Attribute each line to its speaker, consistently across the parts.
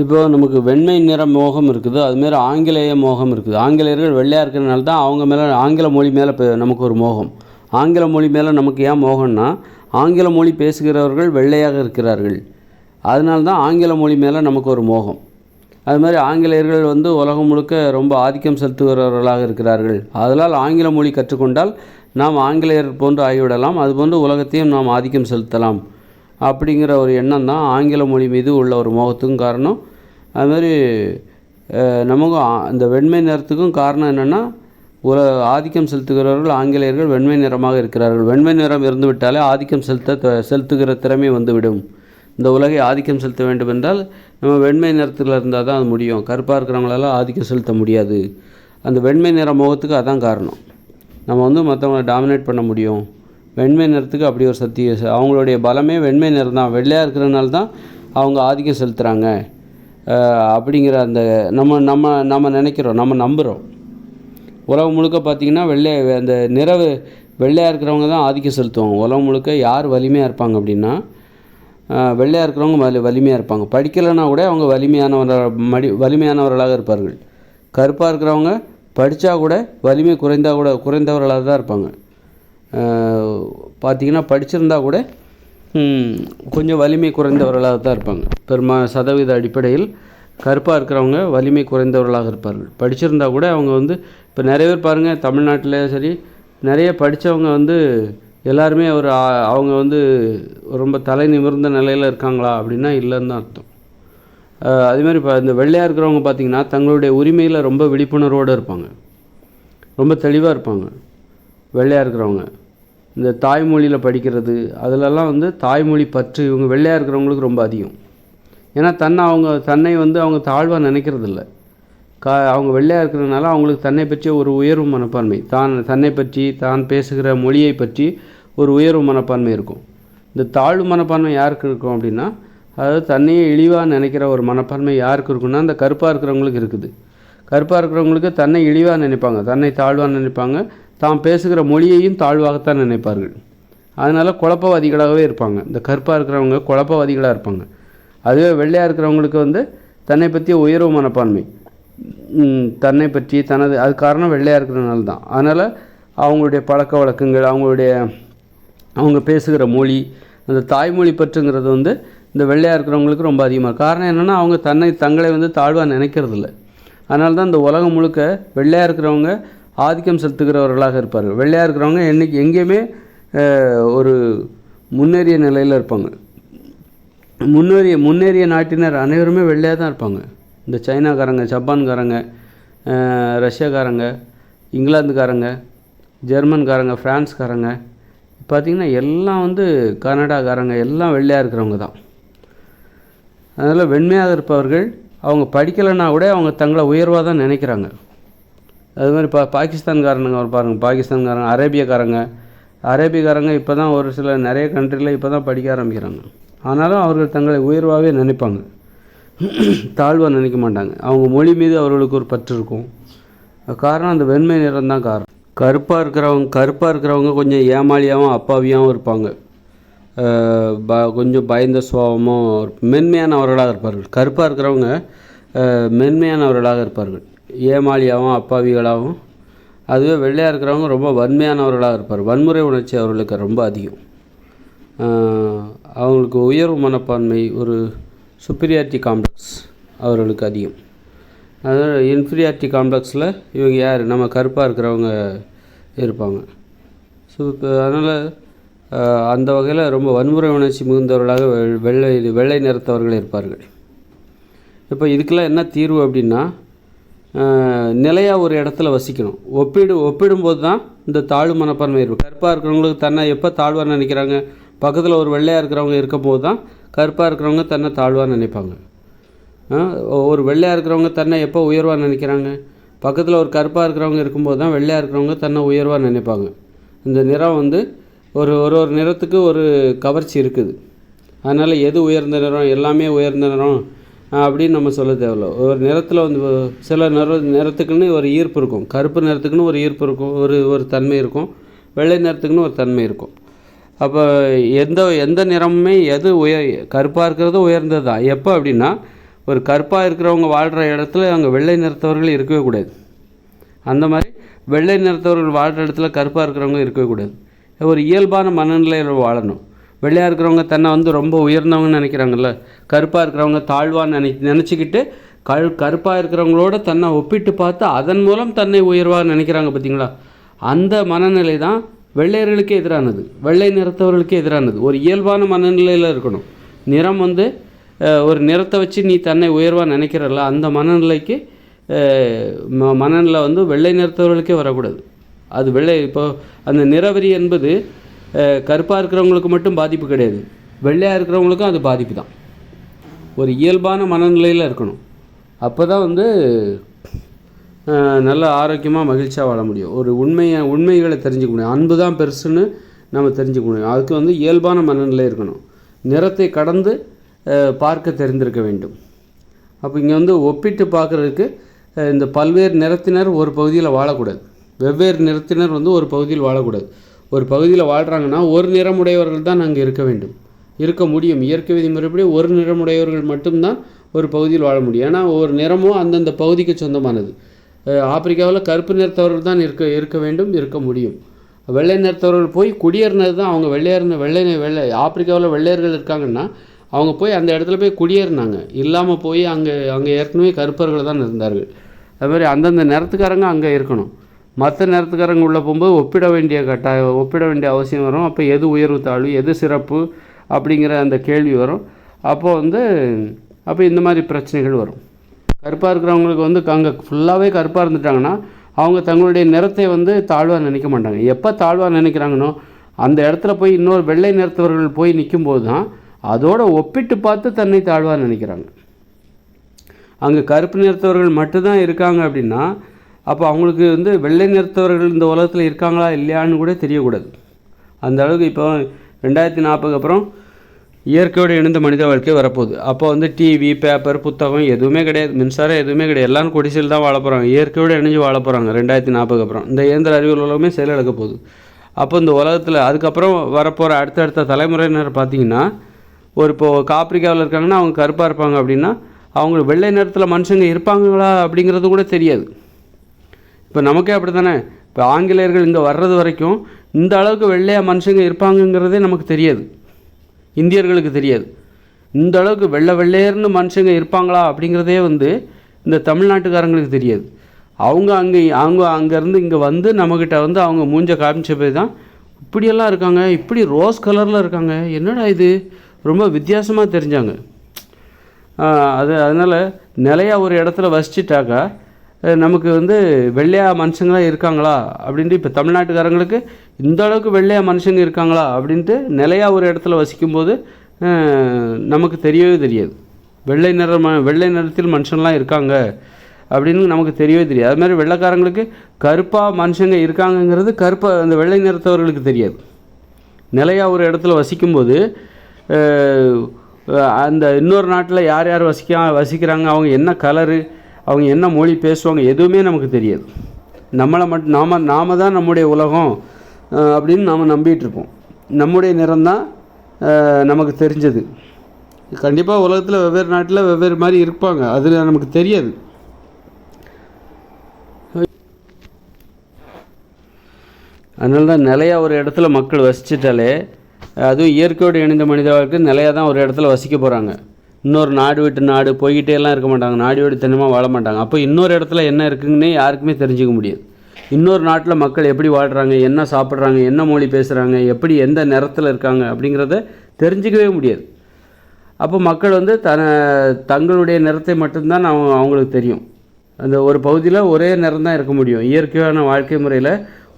Speaker 1: இப்போ நமக்கு வெண்மை நிற மோகம் இருக்குது, அதுமாரி ஆங்கிலேய மோகம் இருக்குது. ஆங்கிலேயர்கள் வெள்ளையாக இருக்கிறனால தான் அவங்க மேலே ஆங்கில மொழி மேலே நமக்கு ஒரு மோகம். ஆங்கில மொழி மேலே நமக்கு ஏன் மோகம்னா, ஆங்கில மொழி பேசுகிறவர்கள் வெள்ளையாக இருக்கிறார்கள். அதனால தான் ஆங்கில மொழி மேலே நமக்கு ஒரு மோகம். அது மாதிரி ஆங்கிலேயர்கள் வந்து உலகம் முழுக்க ரொம்ப ஆதிக்கம் செலுத்துகிறவர்களாக இருக்கிறார்கள். அதனால் ஆங்கில மொழி கற்றுக்கொண்டால் நாம் ஆங்கிலேயர் போன்று ஆகிவிடலாம், அதுபோன்று உலகத்தையும் நாம் ஆதிக்கம் செலுத்தலாம் அப்படிங்கிற ஒரு எண்ணம் தான் ஆங்கில மொழி மீது உள்ள ஒரு மோகத்துக்கும் காரணம். அதுமாதிரி நமக்கும் இந்த வெண்மை நிறத்துக்கும் காரணம் என்னென்னா, ஆதிக்கம் செலுத்துகிறவர்கள் ஆங்கிலேயர்கள் வெண்மை நிறமாக இருக்கிறார்கள். வெண்மை நிறம் இருந்து விட்டாலே ஆதிக்கம் செலுத்துகிற திறமை வந்துவிடும். இந்த உலகை ஆதிக்கம் செலுத்த வேண்டும் என்றால் நம்ம வெண்மை நிறத்தில் இருந்தால் தான் அது முடியும். கருப்பாக இருக்கிறவங்களால ஆதிக்கம் செலுத்த முடியாது. அந்த வெண்மை நிற மோகத்துக்கு அதான் காரணம். நம்ம வந்து மற்றவங்களை டாமினேட் பண்ண முடியும். வெண்மை நிறத்துக்கு அப்படி ஒரு சக்தி, அவங்களுடைய பலமே வெண்மை நிறம் தான். வெள்ளையாக இருக்கிறதுனால தான் அவங்க ஆதிக்கம் செலுத்துகிறாங்க அப்படிங்கிற அந்த நம்ம நினைக்கிறோம், நம்ம நம்புகிறோம். உலகம் முழுக்க பார்த்திங்கன்னா அந்த வெள்ளையாக இருக்கிறவங்க தான் ஆதிக்கம் செலுத்துவாங்க. உலகம் முழுக்க யார் வலிமையாக இருப்பாங்க அப்படின்னா, வெள்ளையாக இருக்கிறவங்க வலிமையாக இருப்பாங்க. படிக்கலைன்னா கூட அவங்க வலிமையானவர்களாக இருப்பார்கள். கருப்பாக இருக்கிறவங்க படித்தா கூட வலிமை குறைந்தவர்களாக தான் இருப்பாங்க. பார்த்திங்கன்னா படிச்சிருந்தால் கூட கொஞ்சம் வலிமை குறைந்தவர்களாக தான் இருப்பாங்க. சதவீத அடிப்படையில் கருப்பாக இருக்கிறவங்க வலிமை குறைந்தவர்களாக இருப்பார்கள். படிச்சிருந்தால் கூட அவங்க வந்து இப்போ நிறைய பேர் பாருங்கள், தமிழ்நாட்டில் சரி நிறைய படித்தவங்க வந்து எல்லாருமே அவங்க வந்து ரொம்ப தலை நிமிர்ந்த நிலையில் இருக்காங்களா அப்படின்னா இல்லைன்னு தான் அர்த்தம். அதேமாதிரி இப்போ இந்த வெள்ளையாக இருக்கிறவங்க பார்த்திங்கன்னா தங்களுடைய உரிமையில் ரொம்ப விழிப்புணர்வோடு இருப்பாங்க, ரொம்ப தெளிவாக இருப்பாங்க. வெள்ளையாக இருக்கிறவங்க இந்த தாய்மொழியில் படிக்கிறது அதிலெல்லாம் வந்து தாய்மொழி பற்று இவங்க வெள்ளையாக இருக்கிறவங்களுக்கு ரொம்ப அதிகம். ஏன்னா தன்னை வந்து அவங்க தாழ்வாக நினைக்கிறதில்ல. அவங்க வெள்ளையாக இருக்கிறதுனால அவங்களுக்கு தன்னை பற்றிய ஒரு உயர்வு மனப்பான்மை, தன்னை பற்றி தான் பேசுகிற மொழியை பற்றி ஒரு உயர்வு மனப்பான்மை இருக்கும். இந்த தாழ்வு மனப்பான்மை யாருக்கு இருக்கும் அப்படின்னா, அதாவது தன்னையே இழிவாக நினைக்கிற ஒரு மனப்பான்மை யாருக்கு இருக்குன்னா அந்த கருப்பாக இருக்கிறவங்களுக்கு இருக்குது. கருப்பாக இருக்கிறவங்களுக்கு தன்னை இழிவாக நினைப்பாங்க, தன்னை தாழ்வாக நினைப்பாங்க, தான் பேசுகிற மொழியையும் தாழ்வாகத்தான் நினைப்பார்கள். அதனால் குழப்பவாதிகளாகவே இருப்பாங்க. இந்த கருப்பாக இருக்கிறவங்க குழப்பவாதிகளாக இருப்பாங்க. அதுவே வெள்ளையாக இருக்கிறவங்களுக்கு வந்து தன்னை பற்றிய உயர்வு மனப்பான்மை, தன்னை பற்றி அது காரணம் வெள்ளையாக இருக்கிறதுனால தான். அதனால் அவங்களுடைய பழக்க வழக்கங்கள், அவங்க பேசுகிற மொழி, அந்த தாய்மொழி பற்றுங்கிறது வந்து இந்த வெள்ளையாக இருக்கிறவங்களுக்கு ரொம்ப அதிகமாக. காரணம் என்னென்னா அவங்க தங்களை வந்து தாழ்வாக நினைக்கிறதில்ல. அதனால தான் இந்த உலகம் முழுக்க வெள்ளையாக இருக்கிறவங்க ஆதிக்கம் செலுத்துகிறவர்களாக இருப்பார்கள். வெள்ளையாக இருக்கிறவங்க எங்கேயுமே ஒரு முன்னேறிய நிலையில் இருப்பாங்க. முன்னேறிய நாட்டினர் அனைவருமே வெள்ளையாக தான் இருப்பாங்க. இந்த சைனாக்காரங்க, ஜப்பான்காரங்க, ரஷ்யாக்காரங்க, இங்கிலாந்துக்காரங்க, ஜெர்மன்காரங்க, ஃப்ரான்ஸ்காரங்க, பார்த்திங்கன்னா எல்லாம் வந்து கனடாக்காரங்க எல்லாம் வெள்ளையாக இருக்கிறவங்க தான். அதனால் வெண்மையாக இருப்பவர்கள் அவங்க படிக்கலைன்னா கூட அவங்க தங்களை உயர்வாக தான் நினைக்கிறாங்க. அது மாதிரி பாகிஸ்தான்காரனுங்க பாருங்கள், பாகிஸ்தான்காரங்க, அரேபியக்காரங்க இப்போ தான் ஒரு சில நிறைய கண்ட்ரியில் இப்போ தான் படிக்க ஆரம்பிக்கிறாங்க. ஆனாலும் அவர்கள் தங்களை உயர்வாகவே நினைப்பாங்க, தாழ்வாக நினைக்க மாட்டாங்க. அவங்க மொழி மீது அவர்களுக்கு ஒரு பற்று இருக்கும். காரணம் அந்த வெண்மை நிறம் தான் காரணம். கருப்பாக இருக்கிறவங்க கொஞ்சம் ஏமாளியாகவும் அப்பாவியாகவும் இருப்பாங்க. கொஞ்சம் பயந்த சுபாவமும் மென்மையானவர்களாக இருப்பார்கள். கருப்பாக இருக்கிறவங்க மென்மையானவர்களாக இருப்பார்கள், ஏமாளியாகவும் அப்பாவிகளாகவும். அதுவே வெள்ளையாக இருக்கிறவங்க ரொம்ப வன்மையானவர்களாக இருப்பார். வன்முறை உணர்ச்சி அவர்களுக்கு ரொம்ப அதிகம். அவங்களுக்கு உயர்வு மனப்பான்மை, ஒரு சுப்பீரியாரிட்டி காம்ப்ளெக்ஸ் அவர்களுக்கு அதிகம். அதனால் இன்ஃபீரியாரிட்டி காம்ப்ளெக்ஸில் இவங்க யார், நம்ம கருப்பாக இருக்கிறவங்க இருப்பாங்க. ஸோ இப்போ அதனால் அந்த வகையில் ரொம்ப வன்முறை உணர்ச்சி மிகுந்தவர்களாக வெள்ளை நிறத்தவர்கள் இருப்பார்கள். இப்போ இதுக்கெல்லாம் என்ன தீர்வு அப்படின்னா, நிலையாக ஒரு இடத்துல வசிக்கணும். ஒப்பிடும்போது தான் இந்த தாழ்வு மனப்பான்மை இருக்கும். கருப்பாக இருக்கிறவங்களுக்கு தன்னை எப்போ தாழ்வாக நினைக்கிறாங்க, பக்கத்தில் ஒரு வெள்ளையாக இருக்கிறவங்க இருக்கும் போது தான் கருப்பாக இருக்கிறவங்க தன்னை தாழ்வாக நினைப்பாங்க. ஒரு வெள்ளையாக இருக்கிறவங்க தன்னை எப்போ உயர்வாக நினைக்கிறாங்க, பக்கத்தில் ஒரு கருப்பாக இருக்கிறவங்க இருக்கும்போது தான் வெள்ளையாக இருக்கிறவங்க தன்னை உயர்வாக நினைப்பாங்க. இந்த நிறம் வந்து ஒரு நிறத்துக்கு ஒரு கவர்ச்சி இருக்குது. அதனால் எது உயர்ந்த நிறம், எல்லாமே உயர்ந்த நிறம் அப்படின்னு நம்ம சொல்ல தேவையில்ல. ஒரு நிறத்தில் வந்து சில நிறத்துக்குன்னு ஒரு ஈர்ப்பு இருக்கும். கருப்பு நிறத்துக்குன்னு ஒரு ஈர்ப்பு இருக்கும், ஒரு தன்மை இருக்கும். வெள்ளை நிறத்துக்குன்னு ஒரு தன்மை இருக்கும். அப்போ எந்த நிறமுமே கருப்பாக இருக்கிறது உயர்ந்தது தான். எப்போ அப்படின்னா, ஒரு கருப்பாக இருக்கிறவங்க வாழ்கிற இடத்துல அங்கே வெள்ளை நிறத்தவர்கள் இருக்கவே கூடாது. அந்த மாதிரி வெள்ளை நிறத்தவர்கள் வாழ்கிற இடத்துல கருப்பாக இருக்கிறவங்க இருக்கவே கூடாது. ஒரு இயல்பான மனநிலையில் வாழணும். வெள்ளையாக இருக்கிறவங்க தன்னை வந்து ரொம்ப உயர்ந்தவங்கன்னு நினைக்கிறாங்கல்ல, கருப்பாக இருக்கிறவங்க தாழ்வான்னு நினச்சிக்கிட்டு கருப்பாக இருக்கிறவங்களோட தன்னை ஒப்பிட்டு பார்த்து அதன் மூலம் தன்னை உயர்வாக நினைக்கிறாங்க பார்த்தீங்களா? அந்த மனநிலை தான் வெள்ளையர்களுக்கே எதிரானது, வெள்ளை நிறத்தவர்களுக்கே எதிரானது. ஒரு இயல்பான மனநிலையில் இருக்கணும். நிறம் வந்து ஒரு நிறத்தை வச்சு நீ தன்னை உயர்வாக நினைக்கிறல்ல, அந்த மனநிலைக்கு மனநிலை வந்து வெள்ளை நிறத்தவர்களுக்கே வரக்கூடாது. அது இப்போ அந்த நிறவெறி என்பது கருப்பாக இருக்கிறவங்களுக்கு மட்டும் பாதிப்பு கிடையாது, வெள்ளையாக இருக்கிறவங்களுக்கும் அது பாதிப்பு தான். ஒரு இயல்பான மனநிலையில் இருக்கணும். அப்போ தான் வந்து நல்ல ஆரோக்கியமாக மகிழ்ச்சியாக வாழ முடியும். ஒரு உண்மைகளை தெரிஞ்சுக்க முடியும். அன்பு தான் பெருசுன்னு நம்ம தெரிஞ்சுக்க முடியும். அதுக்கு வந்து இயல்பான மனநிலை இருக்கணும். நிறத்தை கடந்து பார்க்க தெரிந்திருக்க வேண்டும். அப்போ இங்கே வந்து ஒப்பிட்டு பார்க்குறதுக்கு இந்த பல்வேறு நிறத்தினர் ஒரு பகுதியில் வாழக்கூடாது. வெவ்வேறு நிறத்தினர் வந்து ஒரு பகுதியில் வாழக்கூடாது. ஒரு பகுதியில் வாழ்கிறாங்கன்னா ஒரு நிறமுடையவர்கள் தான் அங்கே இருக்க முடியும். இயற்கை விதிமுறைப்படி ஒரு நிறமுடையவர்கள் மட்டும்தான் ஒரு பகுதியில் வாழ முடியும். ஏன்னா ஒவ்வொரு நிறமும் அந்தந்த பகுதிக்கு சொந்தமானது. ஆப்பிரிக்காவில் கருப்பு நிறத்தவர்கள் தான் இருக்க வேண்டும், இருக்க முடியும். வெள்ளை நிறத்தவர்கள் போய் குடியேறினது தான். அவங்க வெள்ளை ஆப்பிரிக்காவில் வெள்ளையர்கள் இருக்காங்கன்னா அவங்க போய் அந்த இடத்துல போய் குடியேறினாங்க. இல்லாமல் போய் அங்கே ஏற்கனவே கருப்பர்கள் தான் இருந்தார்கள். அது மாதிரி அந்தந்த நிறத்துக்காரங்க அங்கே இருக்கணும். மற்ற நிறத்துக்காரங்க உள்ளே போகும்போது ஒப்பிட வேண்டிய அவசியம் வரும். அப்போ எது உயர்வு தாழ்வு, எது சிறப்பு அப்படிங்கிற அந்த கேள்வி வரும். அப்போ இந்த மாதிரி பிரச்சனைகள் வரும். கருப்பாக இருக்கிறவங்களுக்கு வந்து அங்கே ஃபுல்லாகவே கருப்பாக இருந்துட்டாங்கன்னா அவங்க தங்களுடைய நிறத்தை வந்து தாழ்வாக நினைக்க மாட்டாங்க. எப்போ தாழ்வாக நினைக்கிறாங்கன்னோ அந்த இடத்துல போய் இன்னொரு வெள்ளை நிறத்தவர்கள் போய் நிற்கும்போது தான் அதோடு ஒப்பிட்டு பார்த்து தன்னை தாழ்வாக நினைக்கிறாங்க. அங்கே கருப்பு நிறத்தவர்கள் மட்டும்தான் இருக்காங்க அப்படின்னா அப்போ அவங்களுக்கு வந்து வெள்ளை நிறத்தவர்கள் இந்த உலகத்தில் இருக்காங்களா இல்லையான்னு கூட தெரியக்கூடாது. அந்த அளவுக்கு இப்போ 2040 அப்புறம் இயற்கையோடு இணைந்த மனித வாழ்க்கை வரப்போகுது. அப்போ வந்து டிவி, பேப்பர், புத்தகம் எதுவுமே கிடையாது, மின்சாரம் எதுவுமே கிடையாது. எல்லாரும் குடிசையில் தான் வாழ போகிறாங்க, இயற்கையோடு இணைஞ்சு வாழ போகிறாங்க. 2040 அப்புறம் இந்த இயந்திர அறிவியல் உலகமே செயலிழக்க போகுது. அப்போ இந்த உலகத்தில் அதுக்கப்புறம் வரப்போகிற அடுத்தடுத்த தலைமுறையினர் பார்த்திங்கன்னா இப்போது ஆப்பிரிக்காவில் இருக்காங்கன்னா அவங்க கருப்பாக இருப்பாங்க அப்படின்னா அவங்க வெள்ளை நிறத்தில் மனுஷங்க இருப்பாங்களா அப்படிங்கிறது கூட தெரியாது. இப்போ நமக்கே அப்படி தானே. இப்போ ஆங்கிலேயர்கள் இங்கே வர்றது வரைக்கும் இந்த அளவுக்கு வெள்ளையாக மனுஷங்க இருப்பாங்கங்கிறதே நமக்கு தெரியாது, இந்தியர்களுக்கு தெரியாது. இந்த அளவுக்கு வெள்ளையர்னு மனுஷங்க இருப்பாங்களா அப்படிங்கிறதே வந்து இந்த தமிழ்நாட்டுக்காரங்களுக்கு தெரியாது. அவங்க அங்கேருந்து இங்கே வந்து நம்மக்கிட்ட வந்து அவங்க மூஞ்ச காமிச்ச போய் தான் இப்படியெல்லாம் இருக்காங்க, இப்படி ரோஸ் கலரில் இருக்காங்க, என்னடா இது ரொம்ப வித்தியாசமாக தெரிஞ்சாங்க. அதனால் நிலையாக ஒரு இடத்துல வசிச்சிட்டாக்கா நமக்கு வந்து வெள்ளையாக மனுஷங்களாம் இருக்காங்களா அப்படின்ட்டு இப்போ தமிழ்நாட்டுக்காரங்களுக்கு இந்த அளவுக்கு வெள்ளையாக மனுஷங்க இருக்காங்களா அப்படின்ட்டு நிலையாக ஒரு இடத்துல வசிக்கும்போது நமக்கு தெரியவே தெரியாது. வெள்ளை நிறத்தில் மனுஷங்களாம் இருக்காங்க அப்படின்னு நமக்கு தெரியவே தெரியாது. அது மாதிரி வெள்ளைக்காரங்களுக்கு கருப்பாக மனுஷங்க இருக்காங்கங்கிறது அந்த வெள்ளை நிறத்தவர்களுக்கு தெரியாது. நிலையாக ஒரு இடத்துல வசிக்கும்போது அந்த இன்னொரு நாட்டில் யார் வசிக்கிறாங்க, அவங்க என்ன கலரு, அவங்க என்ன மொழி பேசுவாங்க, எதுவுமே நமக்கு தெரியாது. நாம தான் நம்முடைய உலகம் அப்படின்னு நாம் நம்பிகிட்ருப்போம். நம்முடைய நிறம்தான் நமக்கு தெரிஞ்சது. கண்டிப்பாக உலகத்தில் வெவ்வேறு நாட்டில் வெவ்வேறு மாதிரி இருப்பாங்க, அது நமக்கு தெரியாது. அதனால தான் நிலையாக ஒரு இடத்துல மக்கள் வசிச்சிட்டாலே, அதுவும் இயற்கையோடு இணைந்த மனித வாழ்க்கை நிலையாக தான் ஒரு இடத்துல வசிக்க போகிறாங்க. இன்னொரு நாடு விட்டு நாடு போய்கிட்டே எல்லாம் இருக்க மாட்டாங்க, நாடியோடு தனிமாக வாழ மாட்டாங்க. அப்போ இன்னொரு இடத்துல என்ன இருக்குங்கன்னே யாருக்குமே தெரிஞ்சிக்க முடியாது. இன்னொரு நாட்டில் மக்கள் எப்படி வாழ்கிறாங்க, என்ன சாப்பிட்றாங்க, என்ன மொழி பேசுகிறாங்க, எப்படி எந்த நிறத்தில் இருக்காங்க அப்படிங்கிறத தெரிஞ்சிக்கவே முடியாது. அப்போ மக்கள் வந்து தங்களுடைய நிறத்தை மட்டும்தான் அவங்களுக்கு தெரியும். அந்த ஒரு பகுதியில் ஒரே நிறம் தான் இருக்க முடியும். இயற்கையான வாழ்க்கை முறையில்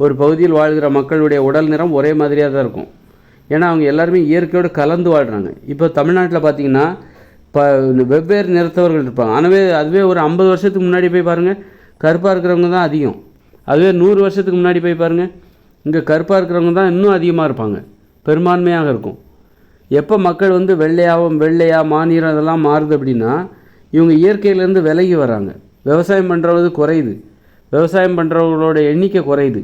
Speaker 1: ஒரு பகுதியில் வாழ்கிற மக்களுடைய உடல் நிறம் ஒரே மாதிரியாக தான் இருக்கும். ஏன்னா அவங்க எல்லாருமே இயற்கையோடு கலந்து வாழ்கிறாங்க. இப்போ தமிழ்நாட்டில் பார்த்திங்கன்னா வெவ்வேறு நிறத்தவர்கள் இருப்பாங்க. அதுவே ஒரு 50 வருஷத்துக்கு முன்னாடி போய் பாருங்கள், கருப்பாக இருக்கிறவங்க தான் அதிகம். அதுவே 100 வருஷத்துக்கு முன்னாடி போய் பாருங்கள், இங்கே கருப்பாக இருக்கிறவங்க தான் இன்னும் அதிகமாக இருப்பாங்க, பெரும்பான்மையாக இருக்கும். எப்போ மக்கள் வந்து வெள்ளையா மாநிலம் இதெல்லாம் மாறுது அப்படின்னா இவங்க இயற்கையிலேருந்து விலகி வராங்க. விவசாயம் பண்ணுறது குறையுது, விவசாயம் பண்ணுறவங்களோட எண்ணிக்கை குறையுது.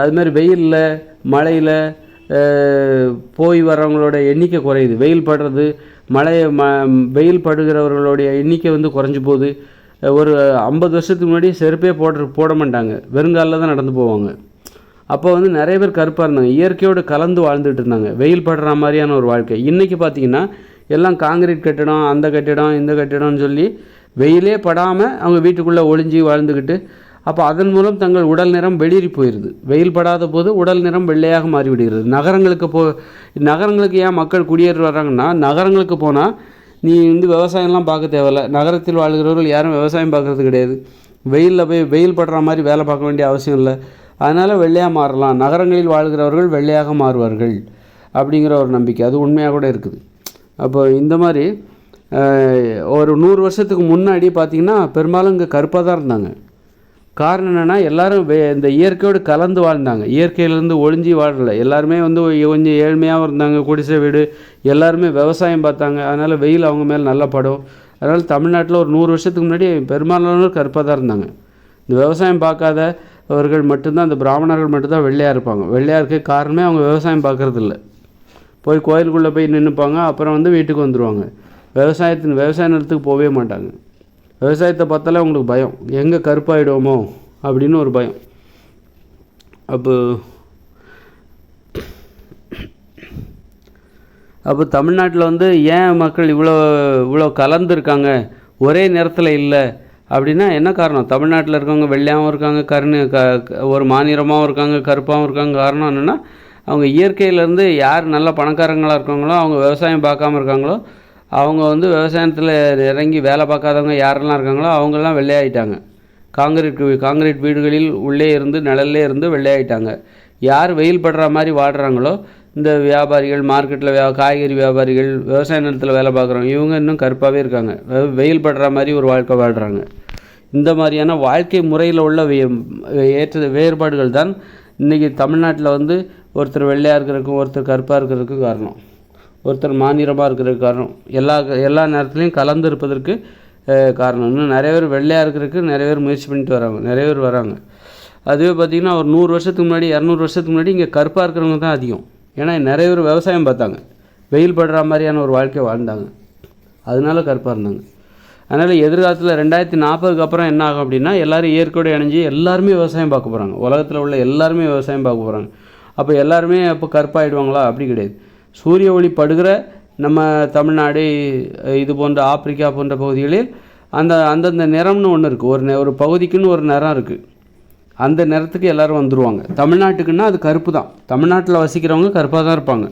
Speaker 1: அதுமாதிரி வெயிலில் மழையில் போய் வர்றவங்களோட எண்ணிக்கை குறையுது. வெயில் படுறது, வெயில் படுகிறவர்களுடைய எண்ணிக்கை வந்து குறைஞ்சி போகுது. ஒரு 50 வருஷத்துக்கு முன்னாடி செருப்பே போட மாட்டாங்க, வெறுங்காலில் தான் நடந்து போவாங்க. அப்போ வந்து நிறைய பேர் கருப்பாக இருந்தாங்க, இயற்கையோடு கலந்து வாழ்ந்துட்டு இருந்தாங்க, வெயில் படுற மாதிரியான ஒரு வாழ்க்கை. இன்றைக்கி பார்த்திங்கன்னா எல்லாம் காங்கிரீட் கட்டிடம், அந்த கட்டிடம், இந்த கட்டிடம்னு சொல்லி வெயிலே படாமல் அவங்க வீட்டுக்குள்ளே ஒளிஞ்சி வாழ்ந்துக்கிட்டு, அப்போ அதன் மூலம் தங்கள் உடல் நிறம் வெளியேறி போயிடுது. வெயில் படாத போது உடல் நிறம் வெள்ளையாக மாறிவிடுகிறது. நகரங்களுக்கு ஏன் மக்கள் குடியேறி வர்றாங்கன்னா, நகரங்களுக்கு போனால் நீ வந்து விவசாயம்லாம் பார்க்க தேவையில்ல. நகரத்தில் வாழ்கிறவர்கள் யாரும் விவசாயம் பார்க்குறது கிடையாது. வெயிலில் போய் வெயில் படுற மாதிரி வேலை பார்க்க வேண்டிய அவசியம் இல்லை. அதனால் வெள்ளையாக மாறலாம், நகரங்களில் வாழ்கிறவர்கள் வெள்ளையாக மாறுவார்கள் அப்படிங்கிற ஒரு நம்பிக்கை அது உண்மையாக கூட இருக்குது. அப்போ இந்த மாதிரி ஒரு 100 வருஷத்துக்கு முன்னாடி பார்த்திங்கன்னா பெரும்பாலும் இங்கே கருப்பாக தான் இருந்தாங்க. காரணம் என்னென்னா, எல்லோரும் இந்த இயற்கையோடு கலந்து வாழ்ந்தாங்க, இயற்கையிலேருந்து ஒழிஞ்சி வாழலை. எல்லாருமே வந்து கொஞ்சம் ஏழ்மையாகவும் இருந்தாங்க, குடிசை வீடு, எல்லாருமே விவசாயம் பார்த்தாங்க. அதனால் வெயில் அவங்க மேலே நல்லா படும். அதனால் தமிழ்நாட்டில் ஒரு 100 வருஷத்துக்கு முன்னாடி பெரும்பாலானோர் கருப்பாக தான் இருந்தாங்க. இந்த விவசாயம் பார்க்காதவர்கள் மட்டும்தான், இந்த பிராமணர்கள் மட்டும்தான் வெள்ளையாக இருப்பாங்க. வெள்ளையாக இருக்க காரணமே அவங்க விவசாயம் பார்க்குறது இல்லை. போய் கோயிலுக்குள்ளே போய் நின்றுப்பாங்க, அப்புறம் வந்து வீட்டுக்கு வந்துடுவாங்க. விவசாய நிலத்துக்கு போகவே மாட்டாங்க. விவசாயத்தை பார்த்தாலே அவங்களுக்கு பயம், எங்கே கருப்பாயிடுவோமோ அப்படின்னு ஒரு பயம். அப்போ தமிழ்நாட்டில் வந்து ஏன் மக்கள் இவ்வளோ கலந்துருக்காங்க, ஒரே நேரத்தில் இல்லை அப்படின்னா என்ன காரணம்? தமிழ்நாட்டில் இருக்கவங்க வெள்ளையாகவும் இருக்காங்க, ஒரு மாநிலமாகவும் இருக்காங்க, கருப்பாகவும் இருக்காங்க. காரணம் என்னென்னா, அவங்க இயற்கையிலேருந்து யார் நல்ல பணக்காரங்களாக இருக்காங்களோ, அவங்க விவசாயம் பார்க்காம இருக்காங்களோ, அவங்க வந்து விவசாயத்தில் இறங்கி வேலை பார்க்காதவங்க யாரெல்லாம் இருக்காங்களோ அவங்கெல்லாம் வெள்ளையாயிட்டாங்க. காங்கிரீட் வீடுகளில் உள்ளே இருந்து நிழல்லே இருந்து வெள்ளையாயிட்டாங்க. யார் வெயில் படுற மாதிரி வாடுறாங்களோ, இந்த வியாபாரிகள், மார்க்கெட்டில் காய்கறி வியாபாரிகள், விவசாய நிலத்தில் வேலை பார்க்குறவங்க, இவங்க இன்னும் கருப்பாகவே இருக்காங்க, வெயில் படுற மாதிரி ஒரு வாழ்க்கை வாழ்கிறாங்க. இந்த மாதிரியான வாழ்க்கை முறையில் உள்ள வேறுபாடுகள் தான் இன்றைக்கி தமிழ்நாட்டில் வந்து ஒருத்தர் வெள்ளையாக இருக்கிறதுக்கும் ஒருத்தர் கருப்பாக இருக்கிறதுக்கும் காரணம், ஒருத்தர் மாநிலமாக இருக்கிறதுக்கு காரணம், எல்லா நேரத்துலையும் கலந்து இருப்பதற்கு காரணம். இன்னும் நிறைய பேர் வெள்ளையாக இருக்கிறதுக்கு நிறைய பேர் முயற்சி பண்ணிட்டு வராங்க, நிறைய பேர் வராங்க. அதுவே பார்த்திங்கன்னா ஒரு 100 வருஷத்துக்கு முன்னாடி 200 வருஷத்துக்கு முன்னாடி இங்கே கருப்பாக இருக்கிறவங்க தான் அதிகம். ஏன்னா நிறைய பேர் விவசாயம் பார்த்தாங்க, வெயில் படுற மாதிரியான ஒரு வாழ்க்கை வாழ்ந்தாங்க, அதனால கருப்பாக இருந்தாங்க. அதனால் எதிர்காலத்தில் 2040க்கு அப்புறம் என்ன ஆகும் அப்படின்னா, எல்லோரும் இயற்கையோடு இணைஞ்சி எல்லாருமே விவசாயம் பார்க்க போகிறாங்க. உலகத்தில் உள்ள எல்லாருமே விவசாயம் பார்க்க போகிறாங்க. அப்போ எல்லாருமே அப்போ கருப்பாயிடுவாங்களா? அப்படி கிடையாது. சூரிய ஒளி படுகிற நம்ம தமிழ்நாடு, இது போன்ற ஆப்பிரிக்கா போன்ற பகுதிகளில் அந்தந்த நிறம்னு ஒன்று இருக்குது. ஒரு பகுதிக்குன்னு ஒரு நிறம் இருக்குது. அந்த நிறத்துக்கு எல்லோரும் வந்துடுவாங்க. தமிழ்நாட்டுக்குன்னா அது கருப்பு தான். தமிழ்நாட்டில் வசிக்கிறவங்க கருப்பாக தான் இருப்பாங்க.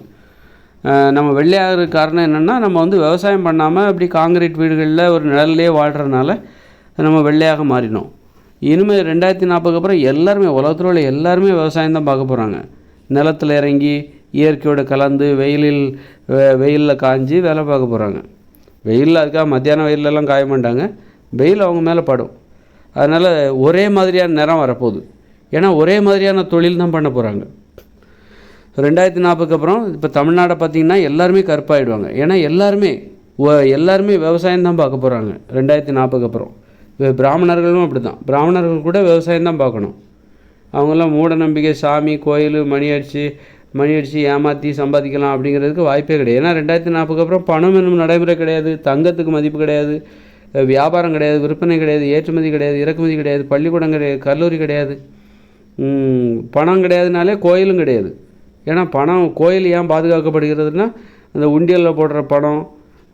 Speaker 1: நம்ம வெள்ளையாக காரணம் என்னென்னா, நம்ம வந்து விவசாயம் பண்ணாமல் அப்படி காங்கிரீட் வீடுகளில் ஒரு நிழல்லே வாழ்கிறதுனால நம்ம வெள்ளையாக மாறினோம். இனிமேல் 2040க்கு அப்புறம் எல்லாருமே, உலகத்தில் உள்ள எல்லாருமே விவசாயம் தான் பார்க்க போகிறாங்க. நிலத்தில் இறங்கி இயற்கையோடு கலந்து வெயிலில் காய்ஞ்சி வேலை பார்க்க போகிறாங்க. வெயிலில் அதுக்காக மத்தியான வெயிலெலாம் காய மாட்டாங்க, வெயில் அவங்க மேலே படும். அதனால் ஒரே மாதிரியான நிறம் வரப்போகுது. ஏன்னா ஒரே மாதிரியான தொழில் தான் பண்ண போகிறாங்க. 2040க்கு அப்புறம் இப்போ தமிழ்நாடை பார்த்திங்கன்னா எல்லாருமே கருப்பாயிடுவாங்க. ஏன்னா எல்லாருமே விவசாயம் தான் பார்க்க போகிறாங்க 2040க்கு அப்புறம். பிராமணர்களும் அப்படி தான். பிராமணர்கள் கூட விவசாயம் தான் பார்க்கணும். அவங்கெல்லாம் மூட நம்பிக்கை, சாமி, கோயில், மணி அடித்து ஏமாற்றி சம்பாதிக்கலாம் அப்படிங்கிறதுக்கு வாய்ப்பே கிடையாது. ஏன்னா 2040க்கு அப்புறம் பணம் என்னும் நடைமுறை கிடையாது, தங்கத்துக்கு மதிப்பு கிடையாது, வியாபாரம் கிடையாது, விற்பனை கிடையாது, ஏற்றுமதி கிடையாது, இறக்குமதி கிடையாது, பள்ளிக்கூடம் கிடையாது, கல்லூரி கிடையாது, பணம் கிடையாதுனாலே கோயிலும் கிடையாது. ஏன்னா கோயில் ஏன் பாதுகாக்கப்படுகிறதுனா, அந்த உண்டியலில் போடுற பணம்,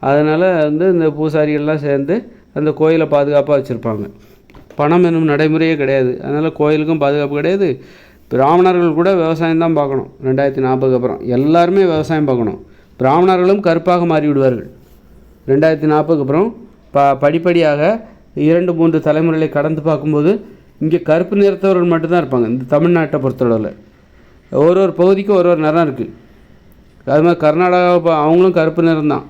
Speaker 1: அதனால் வந்து இந்த பூசாரிகள்லாம் சேர்ந்து அந்த கோயிலை பாதுகாப்பாக வச்சுருப்பாங்க. பணம் என்னும் நடைமுறையே கிடையாது. அதனால் கோயிலுக்கும் பாதுகாப்பு கிடையாது. பிராமணர்கள் கூட விவசாயம் தான் பார்க்கணும். 2040க்கு அப்புறம் எல்லாருமே விவசாயம் பார்க்கணும். பிராமணர்களும் கருப்பாக மாறிவிடுவார்கள் 2040க்கு அப்புறம். படிப்படியாக 2-3 தலைமுறைகளை கடந்து பார்க்கும்போது இங்கே கருப்பு நிறத்தவர்கள் மட்டும்தான் இருப்பாங்க. இந்த தமிழ்நாட்டை பொறுத்தளவில் ஒரு பகுதிக்கும் ஒரு நிறம் இருக்குது. அது மாதிரி கர்நாடகா அவங்களும் கருப்பு நிறம் தான்.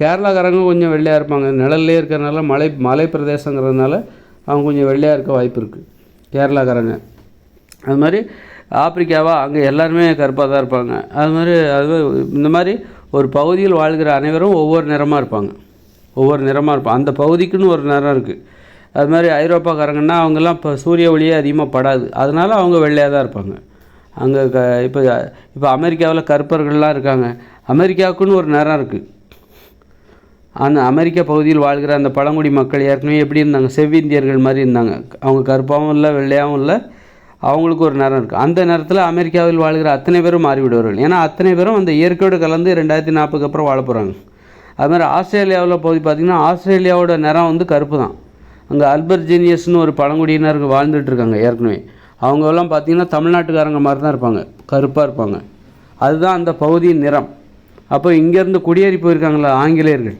Speaker 1: கேரளாக்காரங்க கொஞ்சம் வெள்ளையாக இருப்பாங்க, நிழல்லே இருக்கிறதுனால, மலை பிரதேசங்கிறதுனால அவங்க கொஞ்சம் வெள்ளையாக இருக்க வாய்ப்பு இருக்குது கேரளாக்காரங்க. அது மாதிரி ஆப்பிரிக்காவா, அங்கே எல்லாருமே கருப்பாக தான் இருப்பாங்க. அது இந்த மாதிரி ஒரு பகுதியில் வாழ்கிற அனைவரும் ஒவ்வொரு நிறமாக இருப்பாங்க. அந்த பகுதிக்குன்னு ஒரு நிறம் இருக்குது. அது மாதிரி ஐரோப்பாக்காரங்கன்னா அவங்கெல்லாம் இப்போ சூரிய ஒளியே அதிகமாக படாது, அதனால் அவங்க வெள்ளையாக தான் இருப்பாங்க. அங்கே இப்போ அமெரிக்காவில் கருப்பர்கள்லாம் இருக்காங்க, அமெரிக்காவுக்குன்னு ஒரு நிறம் இருக்குது. அந்த அமெரிக்க பகுதியில் வாழ்கிற அந்த பழங்குடி மக்கள் ஏற்கனவே எப்படி இருந்தாங்க, செவ்விந்தியர்கள் மாதிரி இருந்தாங்க. அவங்க கருப்பாகவும் இல்லை வெள்ளையாகவும் இல்லை, அவங்களுக்கு ஒரு நிறம் இருக்குது. அந்த நேரத்தில் அமெரிக்காவில் வாழ்கிற அத்தனை பேரும் மாறிவிடுவார்கள். ஏன்னா அத்தனை பேரும் அந்த இயற்கையோடு கலந்து 2040 அப்புறம் வாழ போகிறாங்க. அதுமாதிரி ஆஸ்திரேலியாவில் பகுதி பார்த்திங்கன்னா ஆஸ்திரேலியாவோட நிறம் வந்து கருப்பு தான். அங்கே அல்பர்ஜீனியஸ்னு ஒரு பழங்குடியினர் வாழ்ந்துட்டுருக்காங்க ஏற்கனவே. அவங்கெல்லாம் பார்த்திங்கன்னா தமிழ்நாட்டுக்காரங்க மாதிரி தான் இருப்பாங்க, கருப்பாக இருப்பாங்க. அதுதான் அந்த பகுதியின் நிறம். அப்போ இங்கேருந்து குடியேறி போயிருக்காங்களா ஆங்கிலேயர்கள்,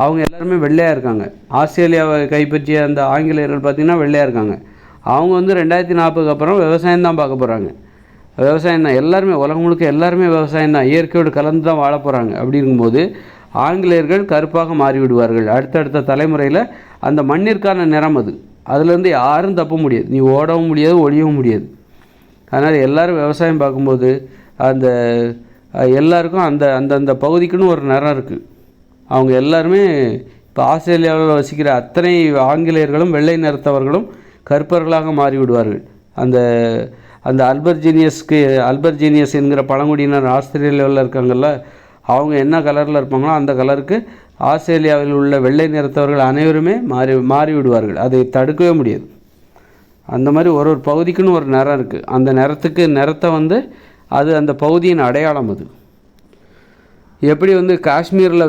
Speaker 1: அவங்க எல்லாருமே வெள்ளையாக இருக்காங்க. ஆஸ்திரேலியாவை கைப்பற்றிய அந்த ஆங்கிலேயர்கள் பார்த்திங்கன்னா வெள்ளையாக இருக்காங்க. அவங்க வந்து 2040 அப்புறம் விவசாயம் தான் பார்க்க போகிறாங்க. விவசாயம் தான் எல்லாருமே, உலகம் முழுக்க எல்லாருமே விவசாயம் தான், இயற்கையோடு கலந்து தான் வாழ போகிறாங்க. அப்படி இருக்கும்போது ஆங்கிலேயர்கள் கருப்பாக மாறிவிடுவார்கள். அடுத்தடுத்த தலைமுறையில் அந்த மண்ணிற்கான நிறம் அது, அதுலேருந்து யாரும் தப்ப முடியாது. நீ ஓடவும் முடியாது, ஒழியவும் முடியாது. அதனால் எல்லோரும் விவசாயம் பார்க்கும்போது அந்த எல்லாருக்கும் அந்த அந்தந்த பகுதிக்குன்னு ஒரு நிறம் இருக்குது. அவங்க எல்லாருமே இப்போ ஆஸ்திரேலியாவில் வசிக்கிற அத்தனை ஆங்கிலேயர்களும் வெள்ளை நிறத்தவர்களும் கருப்பர்களாக மாறிவிடுவார்கள். அந்த அந்த அல்பர்ஜீனியஸ் என்கிற பழங்குடியினர் ஆஸ்திரேலியாவில் இருக்காங்கல்ல, அவங்க என்ன கலரில் இருப்பாங்களோ அந்த கலருக்கு ஆஸ்திரேலியாவில் உள்ள வெள்ளை நிறத்தவர்கள் அனைவருமே மாறிவிடுவார்கள். அதை தடுக்கவே முடியாது. அந்த மாதிரி ஒரு ஒரு பகுதிக்குன்னு ஒரு நிறம் இருக்குது. அந்த நிறத்தை வந்து அது அந்த பகுதியின் அடையாளம். அது எப்படி வந்து காஷ்மீரில்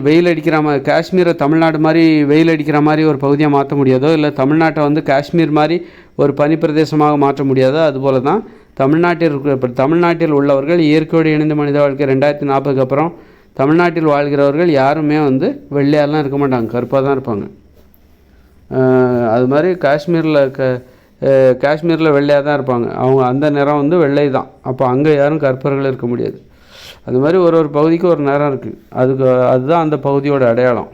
Speaker 1: வெயில் அடிக்கிற மாதிரி, காஷ்மீரை தமிழ்நாடு மாதிரி வெயில் அடிக்கிற மாதிரி ஒரு பகுதியாக மாற்ற முடியாதோ, இல்லை தமிழ்நாட்டை வந்து காஷ்மீர் மாதிரி ஒரு பனிப்பிரதேசமாக மாற்ற முடியாதோ, அதுபோல தான் தமிழ்நாட்டில் உள்ளவர்கள் இயற்கையோடு இணைந்த மனித வாழ்க்கை 2040 அப்புறம் தமிழ்நாட்டில் வாழ்கிறவர்கள் யாருமே வந்து வெள்ளையாலாம் இருக்க மாட்டாங்க, கருப்பாக தான் இருப்பாங்க. அது மாதிரி காஷ்மீரில் வெள்ளையாக தான் இருப்பாங்க. அவங்க அந்த நிறம் வந்து வெள்ளை தான். அப்போ அங்கே யாரும் கருப்பர்கள் இருக்க முடியாது. அது மாதிரி ஒரு பகுதிக்கு ஒரு நிறம் இருக்குது. அதுதான் அந்த பகுதியோட அடையாளம்.